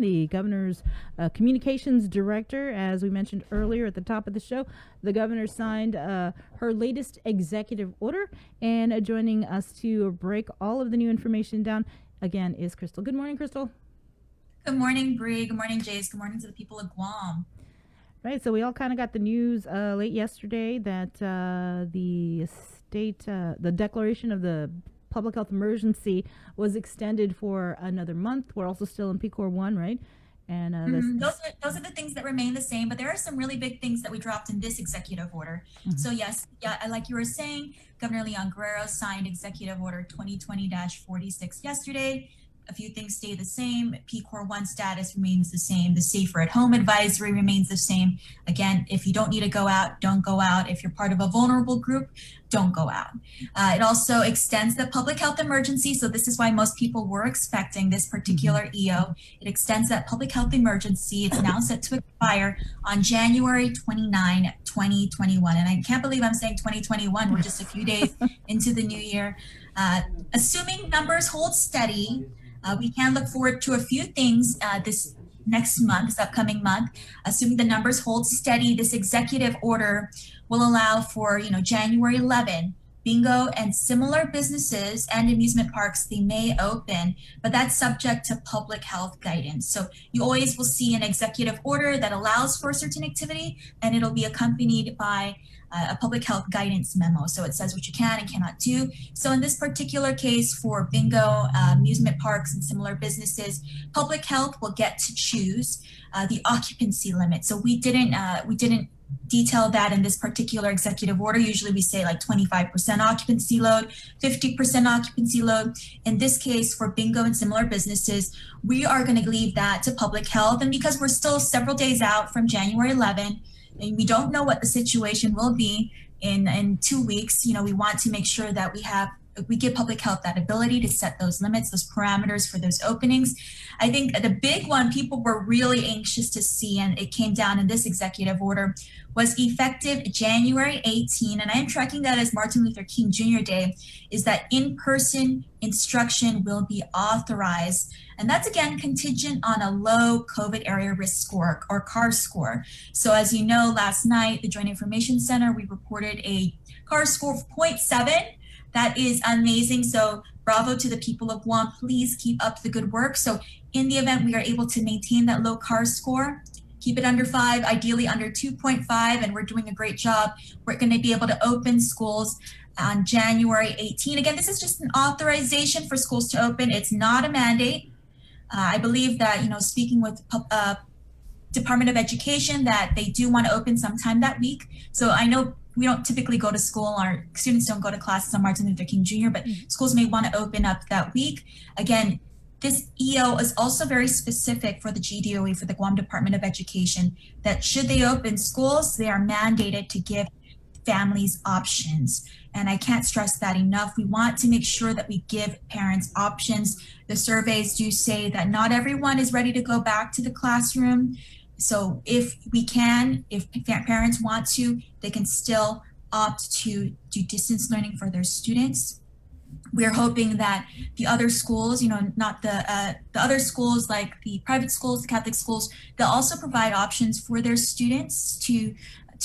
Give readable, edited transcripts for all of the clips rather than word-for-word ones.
the governor's communications director. As we mentioned earlier at the top of the show, the governor signed her latest executive order, and joining us to break all of the new information down again is Krystal. Good morning, Krystal. Good morning, Bree. Good morning, Jace. Good morning to the people of Guam. Right, so we all kind of got the news late yesterday that the declaration of the public health emergency was extended for another month. We're also still in PCOR 1, right? And those are the things that remain the same, but there are some really big things that we dropped in this executive order. So yes, like you were saying, Governor Leon Guerrero signed Executive Order 2020-46 yesterday. A few things stay the same. PCOR 1 status remains the same. The safer at home advisory remains the same. Again, if you don't need to go out, don't go out. If you're part of a vulnerable group, don't go out. It also extends the public health emergency. So this is why most people were expecting this particular EO. It extends that public health emergency. It's now set to expire on January 29, 2021. And I can't believe I'm saying 2021. We're just a few days into the new year. Assuming numbers hold steady, we can look forward to a few things this upcoming month. Assuming the numbers hold steady, this executive order will allow for, January 11, bingo and similar businesses and amusement parks, they may open, but that's subject to public health guidance. So you always will see an executive order that allows for a certain activity, and it'll be accompanied by a public health guidance memo. So it says what you can and cannot do. So in this particular case for bingo, amusement parks and similar businesses, public health will get to choose the occupancy limit. So we didn't detail that in this particular executive order. Usually we say like 25% occupancy load, 50% occupancy load. In this case for bingo and similar businesses, we are going to leave that to public health. And because we're still several days out from January 11, and we don't know what the situation will be in 2 weeks, we want to make sure that we give public health that ability to set those limits, those parameters for those openings. I think the big one people were really anxious to see, and it came down in this executive order, was effective January 18, and I am tracking that as Martin Luther King Jr. Day, is that in-person instruction will be authorized. And that's again contingent on a low COVID area risk score or CAR score. So as you know, last night, the Joint Information Center, we reported a CAR score of 0.7. That is amazing. So bravo to the people of Guam. Please keep up the good work. So in the event we are able to maintain that low CAR score, keep it under 5, ideally under 2.5, and we're doing a great job. We're going to be able to open schools on January 18. Again, this is just an authorization for schools to open. It's not a mandate. I believe that, speaking with Department of Education, that they do want to open sometime that week. So I know we don't typically go to school, our students don't go to classes on Martin Luther King Jr., but schools may want to open up that week. Again, this EO is also very specific for the GDOE, for the Guam Department of Education, that should they open schools, they are mandated to give families options. And I can't stress that enough. We want to make sure that we give parents options. The surveys do say that not everyone is ready to go back to the classroom. So if parents want to, they can still opt to do distance learning for their students. We're hoping that the other schools, not the other schools like the private schools, the Catholic schools, they'll also provide options for their students to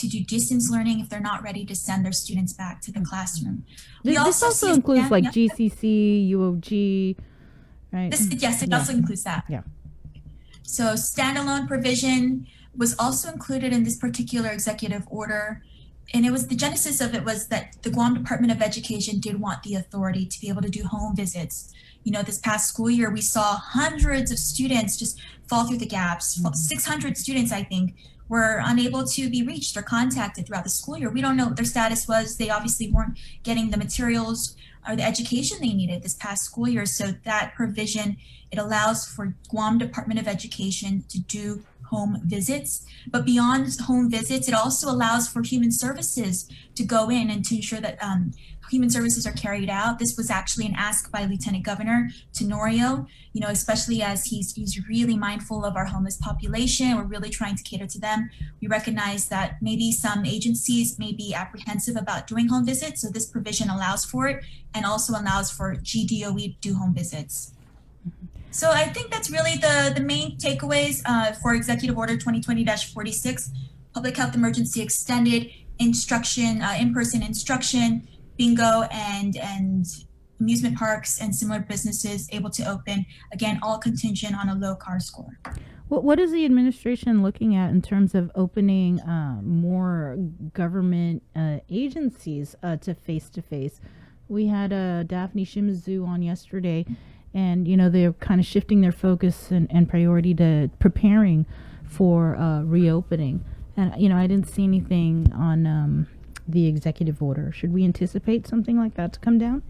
do distance learning if they're not ready to send their students back to the classroom. This also includes like GCC, UOG, right? Yes, it also includes that. Yeah. So standalone provision was also included in this particular executive order. And it was the genesis of it was that the Guam Department of Education did want the authority to be able to do home visits. This past school year, we saw hundreds of students just fall through the gaps. 600 students, I think, were unable to be reached or contacted throughout the school year. We don't know what their status was. They obviously weren't getting the materials or the education they needed this past school year. So that provision, it allows for Guam Department of Education to do home visits. But beyond home visits, it also allows for human services to go in and to ensure that human services are carried out. This was actually an ask by Lieutenant Governor Tenorio, especially as he's really mindful of our homeless population. We're really trying to cater to them. We recognize that maybe some agencies may be apprehensive about doing home visits, so this provision allows for it and also allows for GDOE to do home visits. So I think that's really the main takeaways for Executive Order 2020-46, public health emergency extended, instruction, in-person instruction, bingo, and amusement parks and similar businesses able to open, again, all contingent on a low CAR score. What is the administration looking at in terms of opening more government agencies to face? We had Daphne Shimizu on yesterday, and they're kind of shifting their focus and priority to preparing for reopening. And I didn't see anything on the executive order. Should we anticipate something like that to come down?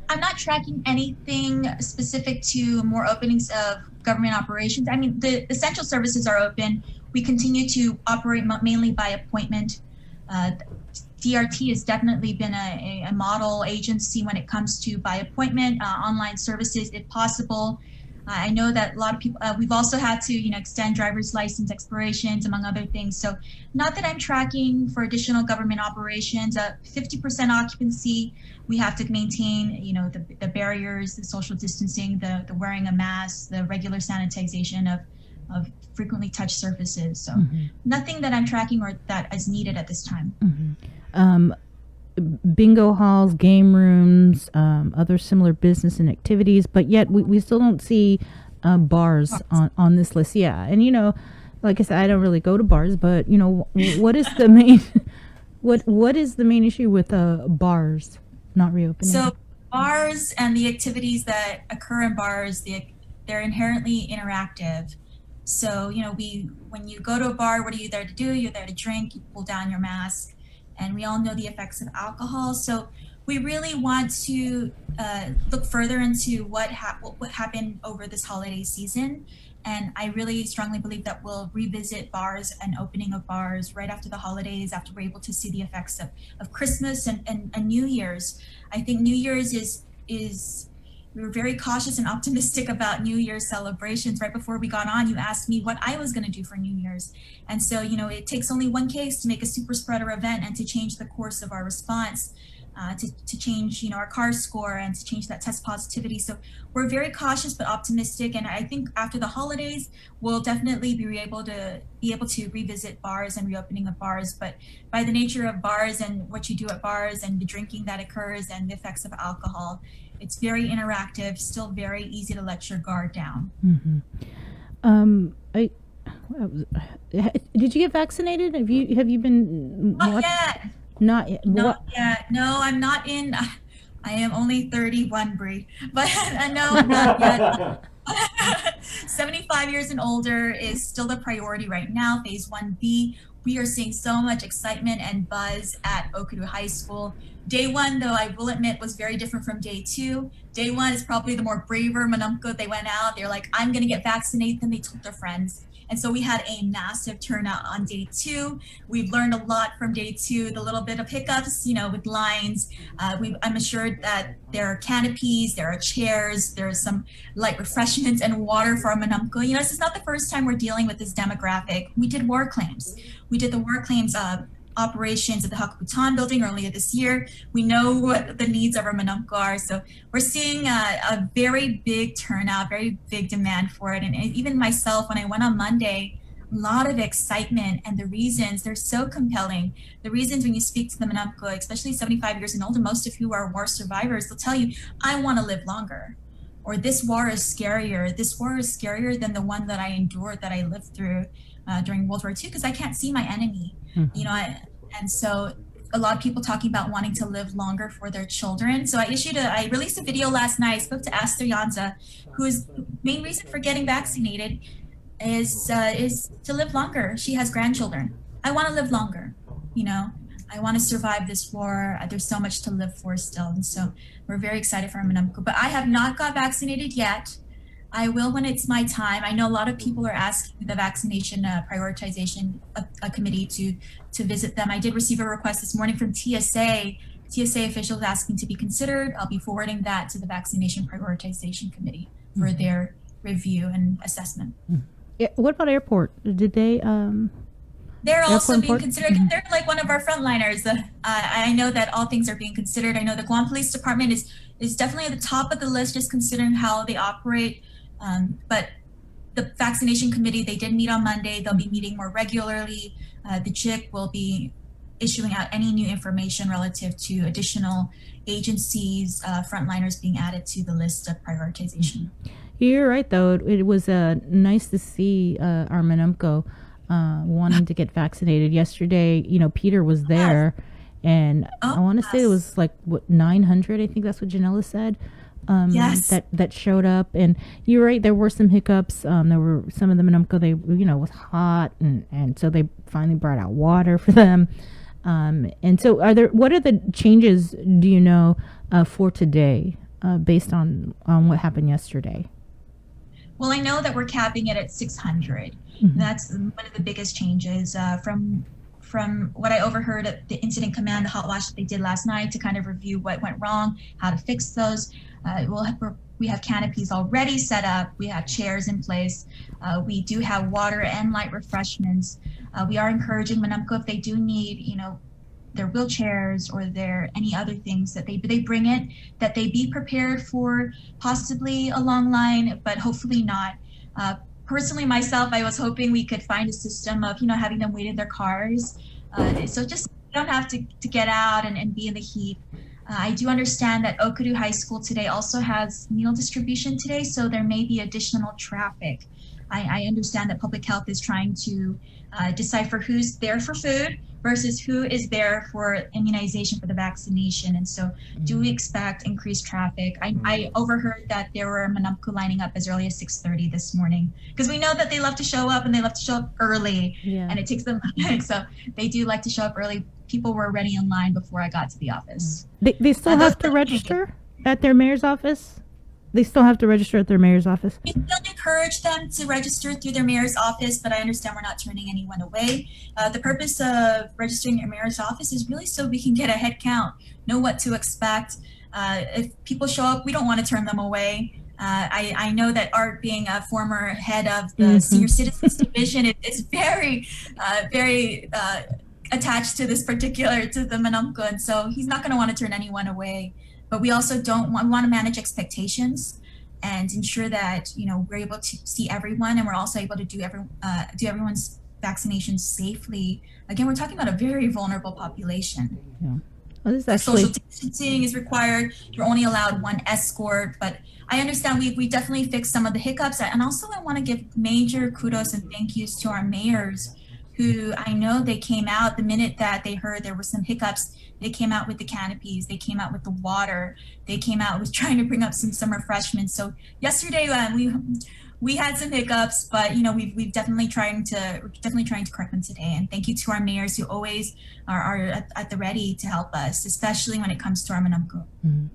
I'm not tracking anything specific to more openings of government operations. I mean, the essential services are open. We continue to operate mainly by appointment. DRT has definitely been a model agency when it comes to by appointment, online services if possible. I know that a lot of people, we've also had to, extend driver's license expirations, among other things. So not that I'm tracking for additional government operations, 50% occupancy, we have to maintain, the barriers, the social distancing, the wearing a mask, the regular sanitization of frequently touched surfaces. So nothing that I'm tracking or that is needed at this time. Bingo halls, game rooms, other similar business and activities, but yet we still don't see bars on this list. Yeah, and like I said, I don't really go to bars, but what is the main what is the main issue with bars not reopening? So bars and the activities that occur in bars, they're inherently interactive. So when you go to a bar, what are you there to do? You're there to drink. You pull down your mask. And we all know the effects of alcohol. So we really want to look further into what happened over this holiday season. And I really strongly believe that we'll revisit bars and opening of bars right after the holidays, after we're able to see the effects of Christmas and New Year's. I think New Year's is we were very cautious and optimistic about New Year's celebrations. Right before we got on, you asked me what I was going to do for New Year's. And so, it takes only one case to make a super spreader event and to change the course of our response, to change, our CAR score and to change that test positivity. So we're very cautious but optimistic. And I think after the holidays, we'll definitely be able to revisit bars and reopening of bars. But by the nature of bars and what you do at bars and the drinking that occurs and the effects of alcohol, it's very interactive, still very easy to let your guard down. Did you get vaccinated? Have you been? Not yet. Not yet. Not yet. No, I'm not in. I am only 31, Bree. But no, not yet. 75 years and older is still the priority right now. Phase 1B. We are seeing so much excitement and buzz at Okudu High School. Day one, though, I will admit, was very different from day two. Day one is probably the more braver Manumko. They went out, they're like, I'm going to get vaccinated. Then they told their friends. And so we had a massive turnout on day two. We've learned a lot from day two, the little bit of hiccups, with lines. I'm assured that there are canopies, there are chairs, there are some light refreshments and water for our Manumko. This is not the first time we're dealing with this demographic. We did war claims. We did the war claims operations at the Hakubutan building earlier this year. We know what the needs of our Manumko are. So we're seeing a very big turnout, very big demand for it. And even myself, when I went on Monday, a lot of excitement, and the reasons, they're so compelling. The reasons when you speak to the Manumko, especially 75 years and older, most of who are war survivors, they'll tell you, I want to live longer. Or this war is scarier. This war is scarier than the one that I endured, that I lived through during World War II, because I can't see my enemy. And so a lot of people talking about wanting to live longer for their children. So I released a video last night. I spoke to Aster Yanza, whose main reason for getting vaccinated is to live longer. She has grandchildren. I want to live longer. I want to survive this war. There's so much to live for still. And so we're very excited for Manumko. But I have not got vaccinated yet. I will when it's my time. I know a lot of people are asking the vaccination prioritization committee to visit them. I did receive a request this morning from TSA. TSA officials asking to be considered. I'll be forwarding that to the vaccination prioritization committee for their review and assessment. Yeah, what about airport? Did they? They're also being considered. Again, they're like one of our frontliners. I know that all things are being considered. I know the Guam Police Department is definitely at the top of the list, just considering how they operate. But the vaccination committee, they did meet on Monday. They'll be meeting more regularly. The JIC will be issuing out any new information relative to additional agencies, frontliners being added to the list of prioritization. You're right, though. It was nice to see our Menumco wanting to get vaccinated. Yesterday, Peter was there, and I want to say it was like, 900? I think that's what Janella said. Yes. That showed up. And you're right, there were some hiccups. There were some of the Menumco, they, was hot, and so they finally brought out water for them. And so what are the changes, do you know, for today, based on what happened yesterday? Well, I know that we're capping it at 600. Mm-hmm. That's one of the biggest changes from what I overheard at the incident command, the hot wash that they did last night to kind of review what went wrong, how to fix those. We have canopies already set up. We have chairs in place. We do have water and light refreshments. We are encouraging Menumco, if they do need, their wheelchairs or their any other things that they bring it, that they be prepared for possibly a long line, but hopefully not. Personally, myself, I was hoping we could find a system of, having them wait in their cars. So just don't have to get out and be in the heat. I do understand that Okuru High School today also has meal distribution today, so there may be additional traffic. I understand that public health is trying to decipher who's there for food versus who is there for immunization for the vaccination. And so do we expect increased traffic? I overheard that there were Menumco lining up as early as 6:30 this morning, because we know that they love to show up, and they love to show up early, and it takes them, so they do like to show up early. People were already in line before I got to the office. They still have to register at their mayor's office? They still have to register at their mayor's office? We still encourage them to register through their mayor's office, but I understand we're not turning anyone away. The purpose of registering your mayor's office is really so we can get a head count, know what to expect. If people show up, we don't want to turn them away. I know that Art, being a former head of the Senior Citizens Division, is very, very attached to the Menumco, and so he's not going to want to turn anyone away. But we also want to manage expectations and ensure that we're able to see everyone, and we're also able to do everyone's vaccinations safely. Again, we're talking about a very vulnerable population. Yeah. Well, this is actually... Social distancing is required. You're only allowed one escort, but I understand we definitely fixed some of the hiccups. And also I want to give major kudos and thank yous to our mayors, who I know they came out the minute that they heard there were some hiccups. They came out with the canopies, they came out with the water, they came out with trying to bring up some refreshments. So yesterday we had some hiccups, but we've definitely trying to correct them today. And thank you to our mayors, who always are at the ready to help us, especially when it comes to our Menumco.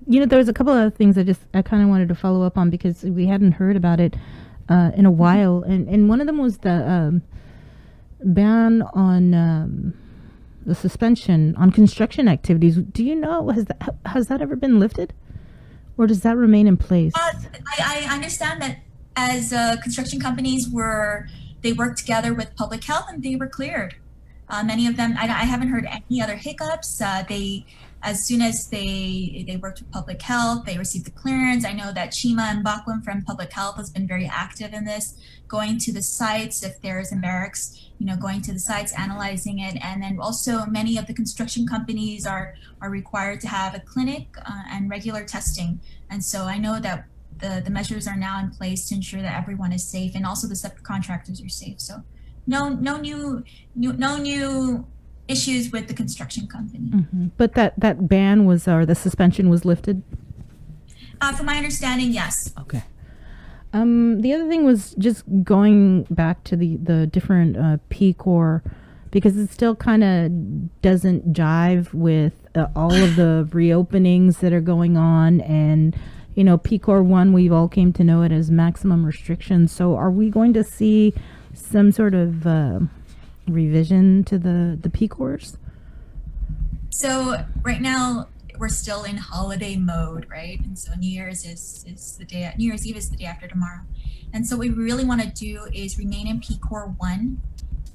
There was a couple of things I kind of wanted to follow up on, because we hadn't heard about it in a while, and one of them was the ban on the suspension on construction activities. Do you know, has that ever been lifted, or does that remain in place? I understand that as construction companies they worked together with public health, and they were cleared. Many of them, I haven't heard any other hiccups. As soon as they worked with public health, they received the clearance. I know that Chima and Bakwam from public health has been very active in this, going to the sites if there's in barracks, going to the sites, analyzing it. And then also many of the construction companies are required to have a clinic and regular testing. And so I know that the measures are now in place to ensure that everyone is safe, and also the subcontractors are safe. So no new issues with the construction company. But that ban was, or the suspension was lifted? From my understanding, yes. Okay. The other thing was just going back to the different P Corps, because it still kind of doesn't jive with all of the reopenings that are going on. And P Corps 1, we've all came to know it as maximum restrictions. So are we going to see some sort of revision to the P Corps? So right now we're still in holiday mode, right? And so New Year's Eve is the day after tomorrow. And so what we really want to do is remain in P Corps 1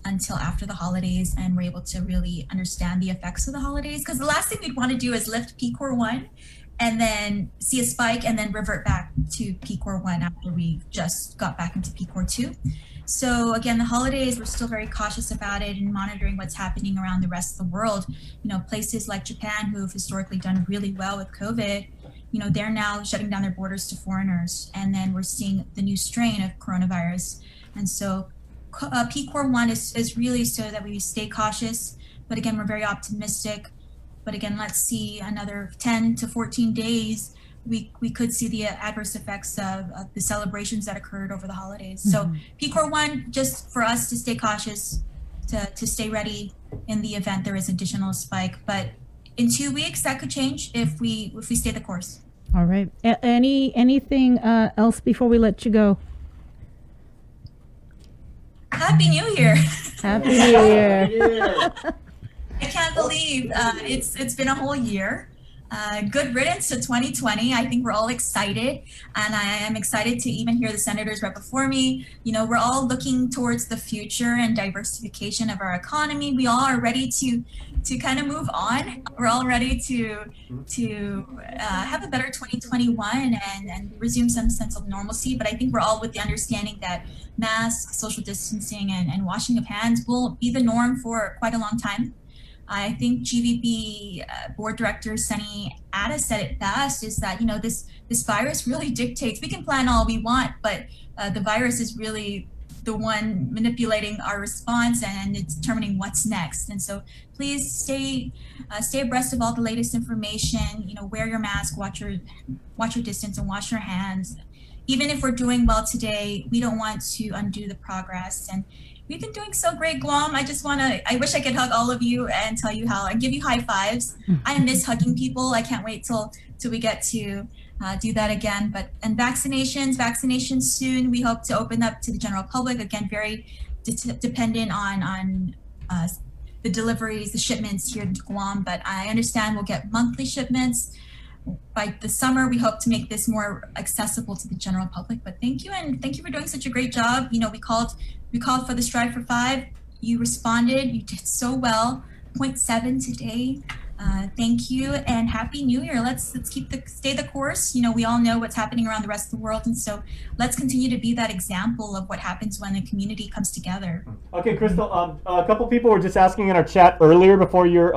until after the holidays, and we're able to really understand the effects of the holidays. Because the last thing we'd want to do is lift P Corps 1 and then see a spike and then revert back to PCOR 1 after we just got back into PCOR 2. So again, the holidays, we're still very cautious about it and monitoring what's happening around the rest of the world. Places like Japan, who've historically done really well with COVID, they're now shutting down their borders to foreigners. And then we're seeing the new strain of coronavirus. And so PCOR 1 is really so that we stay cautious. But again, we're very optimistic. But again, let's see another 10 to 14 days. We could see the adverse effects of the celebrations that occurred over the holidays. So PCOR 1, just for us to stay cautious, to stay ready in the event there is additional spike. But in 2 weeks, that could change if we stay the course. All right. Anything else before we let you go? Happy New Year. Happy New Year. I can't believe it's been a whole year. Good riddance to 2020. I think we're all excited, and I am excited to even hear the senators right before me. We're all looking towards the future and diversification of our economy. We all are ready to kind of move on. We're all ready to have a better 2021 and resume some sense of normalcy. But I think we're all with the understanding that masks, social distancing, and washing of hands will be the norm for quite a long time. I think GVB board director Sunny Addis said it best, is that this virus really dictates. We can plan all we want, but the virus is really the one manipulating our response and it's determining what's next. And so please stay abreast of all the latest information. Wear your mask, watch your distance, and wash your hands. Even if we're doing well today, we don't want to undo the progress. And we've been doing so great, Guam. I wish I could hug all of you and tell you and give you high fives. I miss hugging people. I can't wait till we get to do that again. And vaccinations soon. We hope to open up to the general public. Again, very dependent on the deliveries, the shipments here in Guam. But I understand we'll get monthly shipments. By the summer, we hope to make this more accessible to the general public. But thank you, and thank you for doing such a great job. We called for the Strive for 5. You responded. You did so well. 0.7 today. Thank you, and Happy New Year. Let's stay the course. We all know what's happening around the rest of the world, and so let's continue to be that example of what happens when a community comes together. Okay, Krystal. A couple people were just asking in our chat earlier before your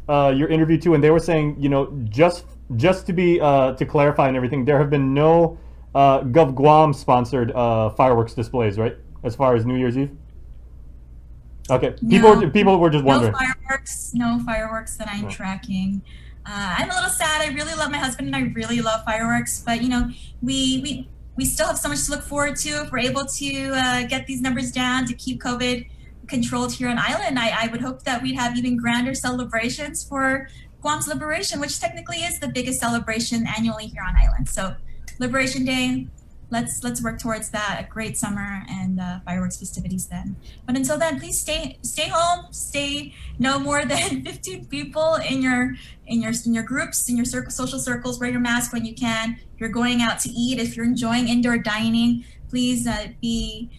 interview too, and they were saying, just to be to clarify and everything, there have been no Gov Guam sponsored fireworks displays, right? As far as New Year's Eve. Okay, people were just wondering. No fireworks that I'm tracking. I'm a little sad. I really love my husband and I really love fireworks, but we still have so much to look forward to if we're able to get these numbers down to keep COVID controlled here on island. I would hope that we'd have even grander celebrations for Guam's liberation, which technically is the biggest celebration annually here on island. So Liberation Day, let's work towards that. A great summer and fireworks festivities then. But until then, please stay home. Stay no more than 15 people in your groups, in your social circles. Wear your mask when you can. If you're going out to eat, if you're enjoying indoor dining, please be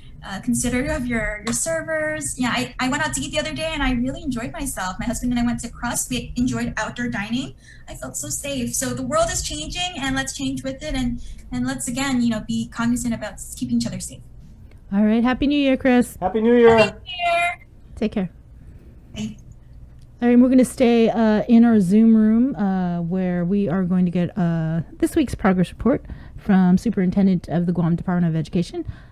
considerate of your servers. Yeah, I went out to eat the other day and I really enjoyed myself. My husband and I went to Crust. We enjoyed outdoor dining. I felt so safe. So the world is changing, and let's change with it, and let's again, be cognizant about keeping each other safe. All right. Happy New Year, Chris. Happy New Year. Happy New Year. Take care. Bye. All right, we're going to stay in our Zoom room where we are going to get this week's progress report from Superintendent of the Guam Department of Education,